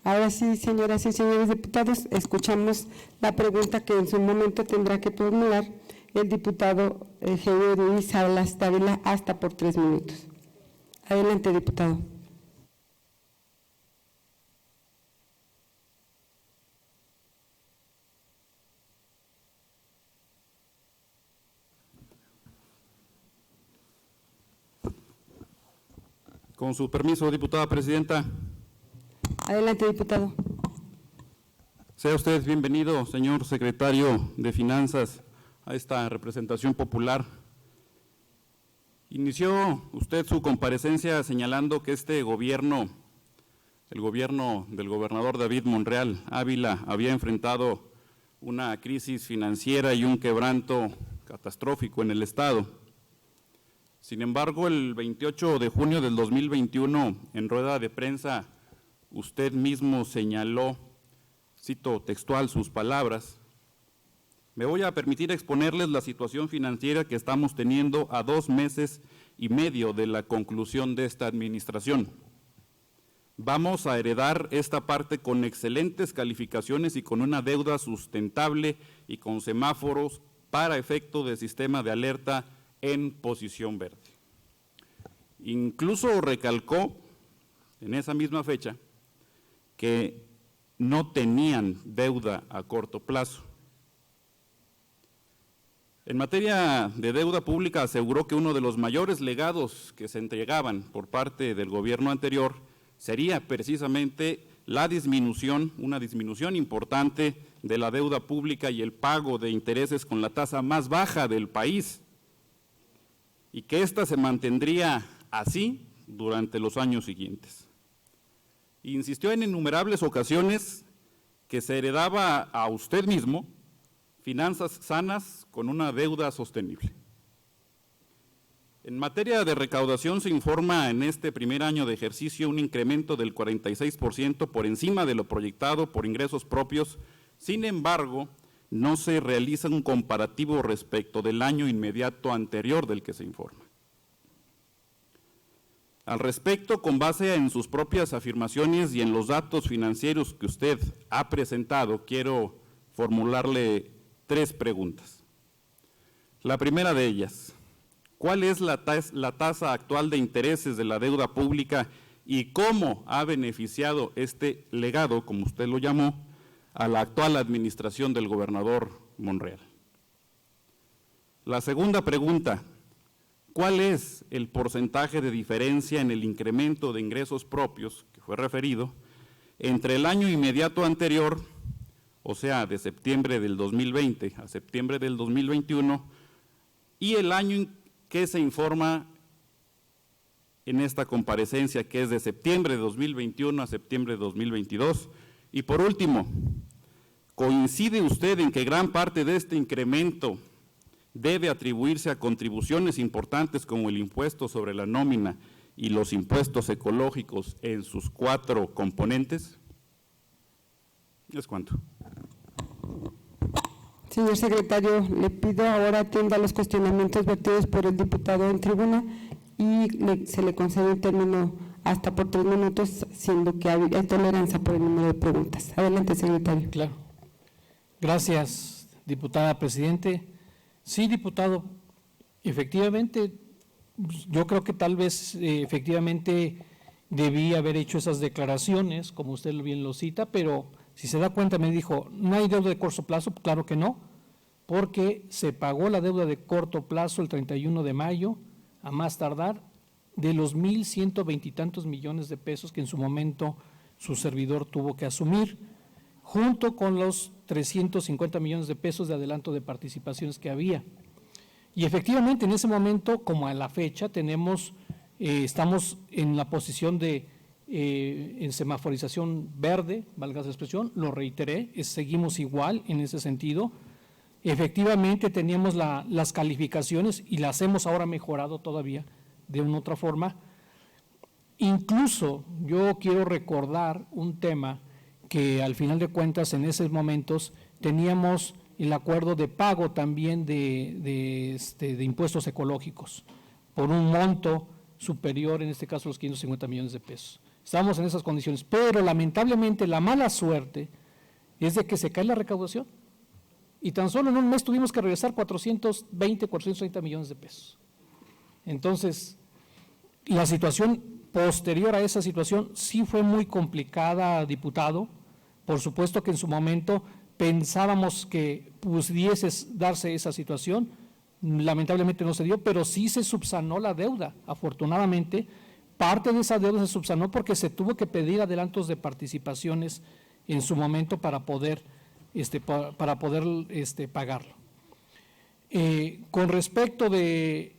Ahora sí, señoras y señores diputados, escuchamos la pregunta que en su momento tendrá que formular el diputado Eugenio Ruiz Salas Dávila, hasta por 3 minutos. Adelante, diputado. Con su permiso, diputada presidenta. Adelante, diputado. Sea usted bienvenido, señor secretario de Finanzas, a esta representación popular. Inició usted su comparecencia señalando que este gobierno, el gobierno del gobernador David Monreal Ávila, había enfrentado una crisis financiera y un quebranto catastrófico en el Estado. Sin embargo, el 28 de junio del 2021, en rueda de prensa, usted mismo señaló, cito textual sus palabras: me voy a permitir exponerles la situación financiera que estamos teniendo a 2 meses y medio de la conclusión de esta administración. Vamos a heredar esta parte con excelentes calificaciones y con una deuda sustentable y con semáforos para efecto de sistema de alerta en posición verde. Incluso recalcó en esa misma fecha que no tenían deuda a corto plazo. En materia de deuda pública, aseguró que uno de los mayores legados que se entregaban por parte del gobierno anterior sería precisamente la disminución, una disminución importante de la deuda pública y el pago de intereses con la tasa más baja del país, y que ésta se mantendría así durante los años siguientes. Insistió en innumerables ocasiones que se heredaba a usted mismo finanzas sanas con una deuda sostenible. En materia de recaudación se informa en este primer año de ejercicio un incremento del 46% por encima de lo proyectado por ingresos propios. Sin embargo, no se realiza un comparativo respecto del año inmediato anterior del que se informa. Al respecto, con base en sus propias afirmaciones y en los datos financieros que usted ha presentado, quiero formularle 3 preguntas. La primera de ellas: ¿cuál es la tasa actual de intereses de la deuda pública y cómo ha beneficiado este legado, como usted lo llamó, a la actual administración del gobernador Monreal? La segunda pregunta: ¿cuál es el porcentaje de diferencia en el incremento de ingresos propios que fue referido entre el año inmediato anterior, o sea, de septiembre del 2020 a septiembre del 2021, y el año en que se informa en esta comparecencia, que es de septiembre de 2021 a septiembre de 2022? Y por último, ¿coincide usted en que gran parte de este incremento debe atribuirse a contribuciones importantes como el impuesto sobre la nómina y los impuestos ecológicos en sus 4 componentes? ¿Es cuánto? Señor secretario, le pido ahora atienda los cuestionamientos vertidos por el diputado en tribuna y se le concede un término hasta por 3 minutos, siendo que hay tolerancia por el número de preguntas. Adelante, secretario. Claro. Gracias, diputada presidente. Sí, diputado, efectivamente, yo creo que tal vez efectivamente debí haber hecho esas declaraciones, como usted bien lo cita, pero si se da cuenta me dijo, ¿no hay deuda de corto plazo? Claro que no, porque se pagó la deuda de corto plazo el 31 de mayo, a más tardar, de los 1,120 y tantos millones de pesos que en su momento su servidor tuvo que asumir, junto con los 350 millones de pesos de adelanto de participaciones que había. Y efectivamente en ese momento, como a la fecha, estamos en la posición de en semaforización verde, valga la expresión, lo reiteré, seguimos igual en ese sentido. Efectivamente teníamos las calificaciones y las hemos ahora mejorado todavía de una otra forma. Incluso yo quiero recordar un tema que al final de cuentas en esos momentos teníamos el acuerdo de pago también de impuestos ecológicos por un monto superior, en este caso los 550 millones de pesos. Estamos en esas condiciones, pero lamentablemente la mala suerte es de que se cae la recaudación. Y tan solo en un mes tuvimos que regresar 430 millones de pesos. Entonces, la situación posterior a esa situación sí fue muy complicada, diputado. Por supuesto que en su momento pensábamos que pudiese darse esa situación, lamentablemente no se dio, pero sí se subsanó la deuda, afortunadamente. Parte de esa deuda se subsanó porque se tuvo que pedir adelantos de participaciones en su momento para poder pagarlo. Con respecto de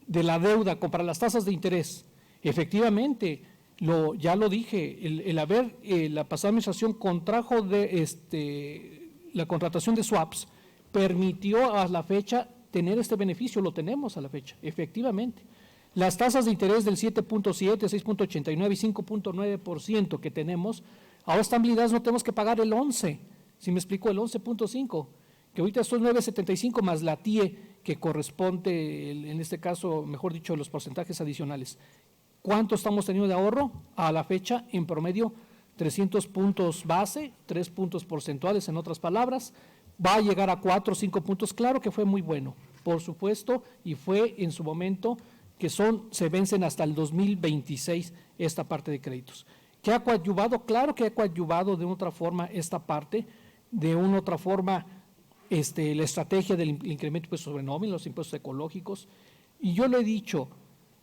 la deuda para las tasas de interés, efectivamente, ya lo dije, la pasada administración contrajo la contratación de swaps, permitió a la fecha tener este beneficio, lo tenemos a la fecha, efectivamente. Las tasas de interés del 7.7, 6.89 y 5.9% que tenemos, ahora están blidadas, no tenemos que pagar el 11, si me explico, el 11.5, que ahorita son 9.75 más la TIE, que corresponde, en este caso, mejor dicho, los porcentajes adicionales. ¿Cuánto estamos teniendo de ahorro? A la fecha, en promedio, 300 puntos base, 3 puntos porcentuales, en otras palabras, va a llegar a 4 o 5 puntos, claro que fue muy bueno, por supuesto, y fue en su momento que se vencen hasta el 2026 esta parte de créditos. ¿Qué ha coadyuvado? Claro que ha coadyuvado de otra forma esta parte, de una otra forma la estrategia del incremento de impuestos sobre nómina, los impuestos ecológicos, y yo lo he dicho,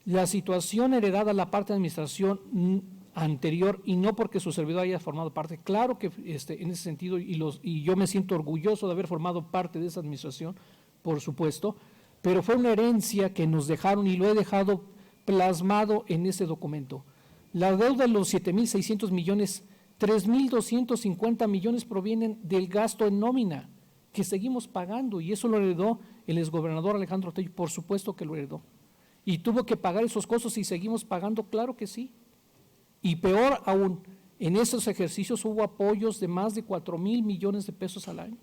la situación heredada a la parte de administración anterior, y no porque su servidor haya formado parte, claro que en ese sentido, y yo me siento orgulloso de haber formado parte de esa administración, por supuesto, pero fue una herencia que nos dejaron y lo he dejado plasmado en ese documento. La deuda de los 7.600 millones, 3.250 millones provienen del gasto en nómina, que seguimos pagando, y eso lo heredó el exgobernador Alejandro Tello, por supuesto que lo heredó. Y tuvo que pagar esos costos y seguimos pagando, claro que sí. Y peor aún, en esos ejercicios hubo apoyos de más de 4,000 millones de pesos al año.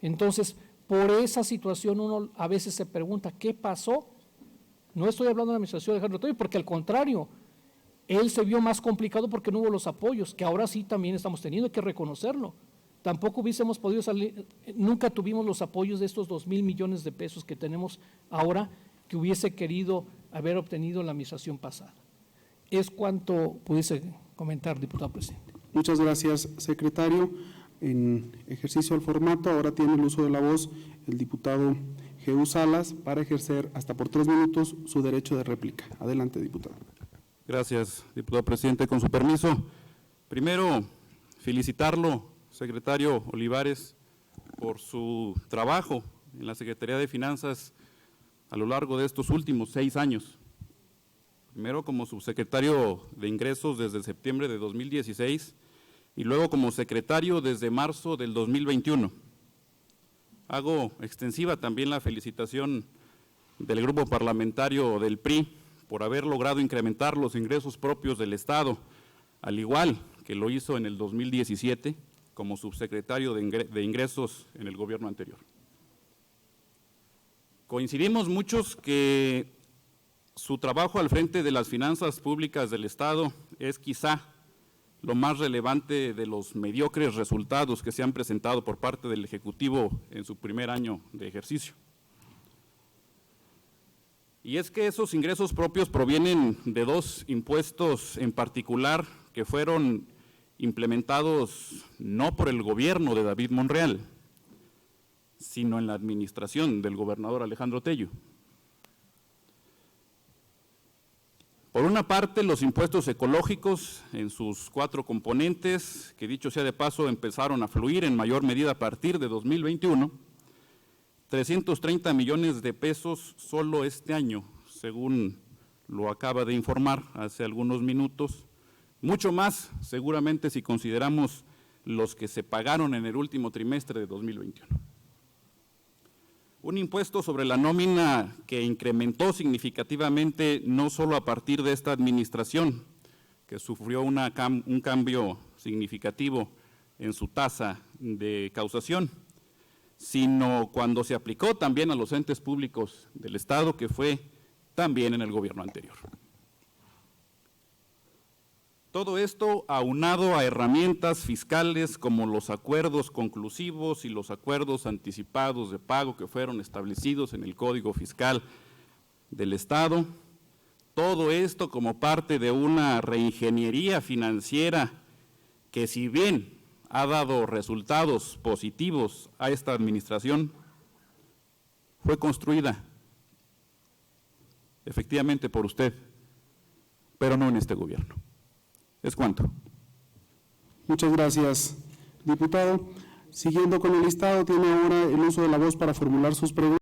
Entonces, por esa situación uno a veces se pregunta, ¿qué pasó? No estoy hablando de la administración de Alejandro Tello, porque al contrario, él se vio más complicado porque no hubo los apoyos, que ahora sí también estamos teniendo, hay que reconocerlo. Tampoco hubiésemos podido salir, nunca tuvimos los apoyos de estos 2,000 millones de pesos que tenemos ahora, que hubiese querido haber obtenido la administración pasada. Es cuanto pudiese comentar, diputado presidente. Muchas gracias, secretario. En ejercicio al formato, ahora tiene el uso de la voz el diputado Jesús Salas para ejercer hasta por 3 minutos su derecho de réplica. Adelante, diputado. Gracias, diputado presidente. Con su permiso, primero felicitarlo, secretario Olivares, por su trabajo en la Secretaría de Finanzas a lo largo de estos últimos 6 años. Primero como subsecretario de Ingresos desde septiembre de 2016 y luego como secretario desde marzo del 2021. Hago extensiva también la felicitación del grupo parlamentario del PRI por haber logrado incrementar los ingresos propios del Estado, al igual que lo hizo en el 2017 como subsecretario de Ingresos en el gobierno anterior. Coincidimos muchos que su trabajo al frente de las finanzas públicas del Estado es quizá lo más relevante de los mediocres resultados que se han presentado por parte del Ejecutivo en su primer año de ejercicio. Y es que esos ingresos propios provienen de 2 impuestos en particular que fueron implementados no por el gobierno de David Monreal, sino en la administración del gobernador Alejandro Tello. Por una parte, los impuestos ecológicos en sus 4 componentes, que dicho sea de paso, empezaron a fluir en mayor medida a partir de 2021, 330 millones de pesos solo este año, según lo acaba de informar hace algunos minutos, mucho más seguramente si consideramos los que se pagaron en el último trimestre de 2021. Un impuesto sobre la nómina que incrementó significativamente no solo a partir de esta administración, que sufrió un cambio significativo en su tasa de causación, sino cuando se aplicó también a los entes públicos del Estado, que fue también en el gobierno anterior. Todo esto aunado a herramientas fiscales como los acuerdos conclusivos y los acuerdos anticipados de pago que fueron establecidos en el Código Fiscal del Estado. Todo esto como parte de una reingeniería financiera que, si bien ha dado resultados positivos a esta administración, fue construida efectivamente por usted, pero no en este gobierno. ¿Es cuánto? Muchas gracias, diputado. Siguiendo con el listado, tiene ahora el uso de la voz para formular sus preguntas.